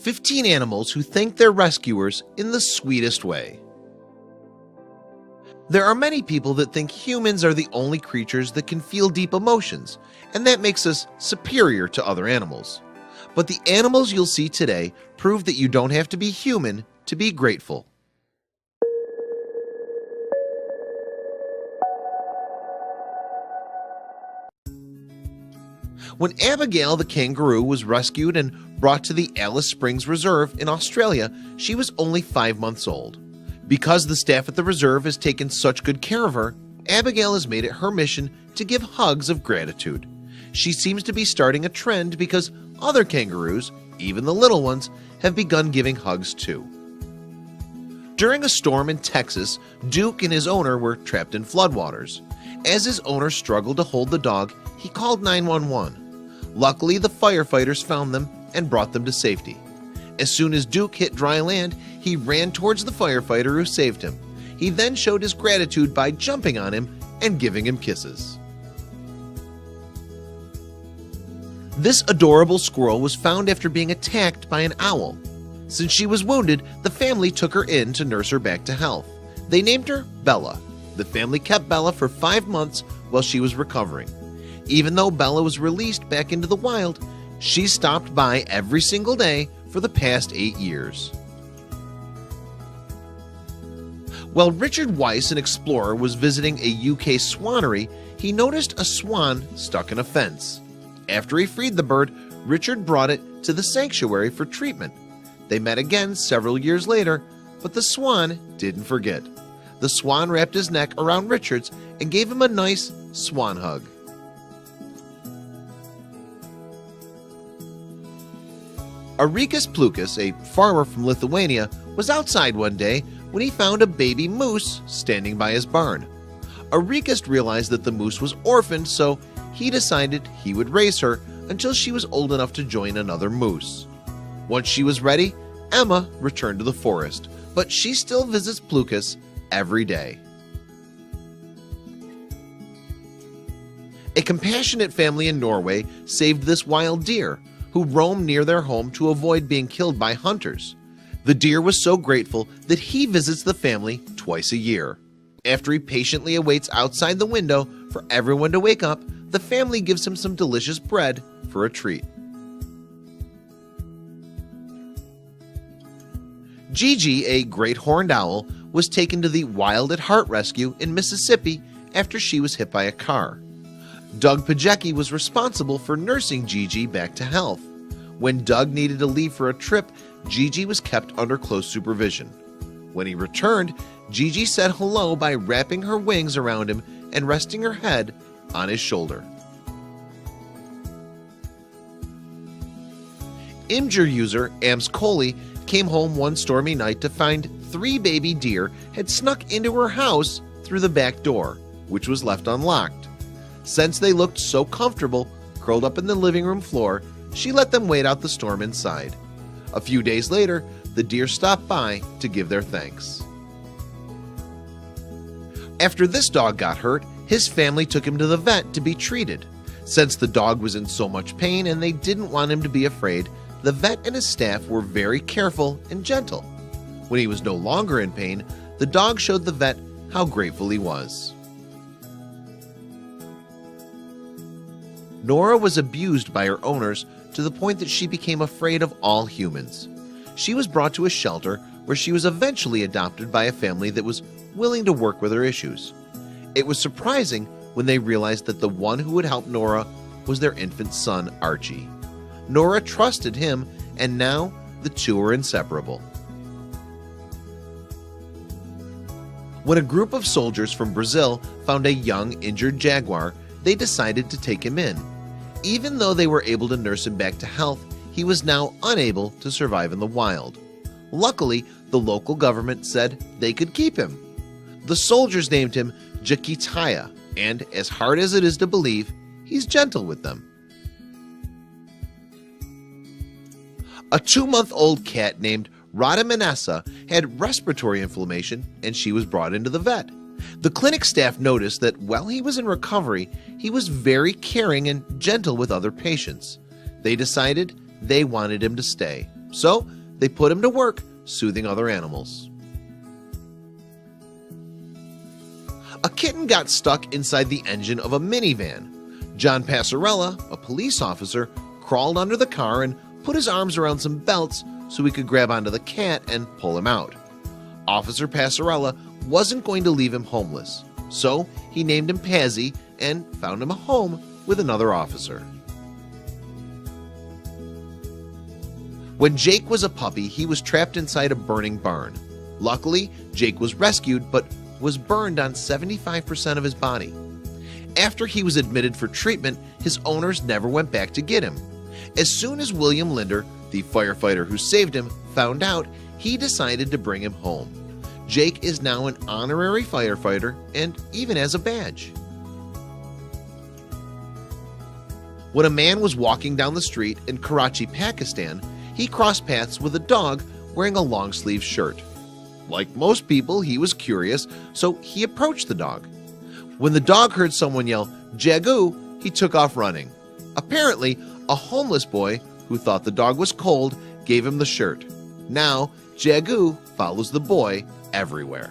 15 animals who thank their rescuers in the sweetest way. There are many people that think humans are the only creatures that can feel deep emotions, and that makes us superior to other animals. But the animals you'll see today prove that you don't have to be human to be grateful. When Abigail the kangaroo was rescued and brought to the Alice Springs Reserve in Australia, she was only 5 months old. Because the staff at the reserve has taken such good care of her, Abigail has made it her mission to give hugs of gratitude. She seems to be starting a trend because other kangaroos, even the little ones, have begun giving hugs too. During a storm in Texas, Duke and his owner were trapped in floodwaters. As his owner struggled to hold the dog, he called 911. Luckily, the firefighters found them and brought them to safety. As soon as Duke hit dry land, he ran towards the firefighter who saved him. He then showed his gratitude by jumping on him and giving him kisses. This adorable squirrel was found after being attacked by an owl. Since she was wounded, the family took her in to nurse her back to health. They named her Bella. The family kept Bella for 5 months while she was recovering. Even though Bella was released back into the wild, she stopped by every single day for the past 8 years. While Richard Weiss, an explorer, was visiting a UK swanery, he noticed a swan stuck in a fence. After he freed the bird, Richard brought it to the sanctuary for treatment. They met again several years later, but the swan didn't forget. The swan wrapped his neck around Richard's and gave him a nice swan hug. Arikas Plukas, a farmer from Lithuania, was outside one day when he found a baby moose standing by his barn. Arikas realized that the moose was orphaned, so he decided he would raise her until she was old enough to join another moose. Once she was ready, Emma returned to the forest, but she still visits Plukas every day. A compassionate family in Norway saved this wild deer, who roamed near their home to avoid being killed by hunters. The deer was so grateful that he visits the family twice a year. After he patiently awaits outside the window for everyone to wake up, the family gives him some delicious bread for a treat. Gigi, a great horned owl, was taken to the Wild at Heart Rescue in Mississippi after she was hit by a car. Doug Pajecki was responsible for nursing Gigi back to health. When Doug needed to leave for a trip, Gigi was kept under close supervision. When he returned, Gigi said hello by wrapping her wings around him and resting her head on his shoulder. Imgur user Ams Coley came home one stormy night to find 3 baby deer had snuck into her house through the back door, which was left unlocked. Since they looked so comfortable, curled up in the living room floor, she let them wait out the storm inside. A few days later, the deer stopped by to give their thanks. After this dog got hurt, his family took him to the vet to be treated. Since the dog was in so much pain and they didn't want him to be afraid, the vet and his staff were very careful and gentle. When he was no longer in pain, the dog showed the vet how grateful he was. Nora was abused by her owners to the point that she became afraid of all humans. She was brought to a shelter where she was eventually adopted by a family that was willing to work with her issues. It was surprising when they realized that the one who would help Nora was their infant son, Archie. Nora trusted him, and now the two are inseparable. When a group of soldiers from Brazil found a young, injured jaguar, they decided to take him in. Even though they were able to nurse him back to health, he was now unable to survive in the wild. Luckily, the local government said they could keep him. The soldiers named him Jakitaya, and as hard as it is to believe, he's gentle with them. A 2-month-old cat named Rada Manessa had respiratory inflammation, and she was brought into the vet. The clinic staff noticed that while he was in recovery, he was very caring and gentle with other patients. They decided they wanted him to stay. So they put him to work soothing other animals. A kitten got stuck inside the engine of a minivan. John Passarella, a police officer, crawled under the car and put his arms around some belts so he could grab onto the cat and pull him out. Officer Passarella wasn't going to leave him homeless, so he named him Pazzy and found him a home with another officer. When Jake was a puppy, he was trapped inside a burning barn. Luckily, Jake was rescued but was burned on 75% of his body. After he was admitted for treatment, his owners never went back to get him. As soon as William Linder, the firefighter who saved him, found out, he decided to bring him home. Jake is now an honorary firefighter and even has a badge. When a man was walking down the street in Karachi, Pakistan, he crossed paths with a dog wearing a long-sleeve shirt. Like most people, he was curious, so he approached the dog. When the dog heard someone yell, "Jagu," he took off running. Apparently, a homeless boy who thought the dog was cold gave him the shirt. Now, Jagu follows the boy everywhere.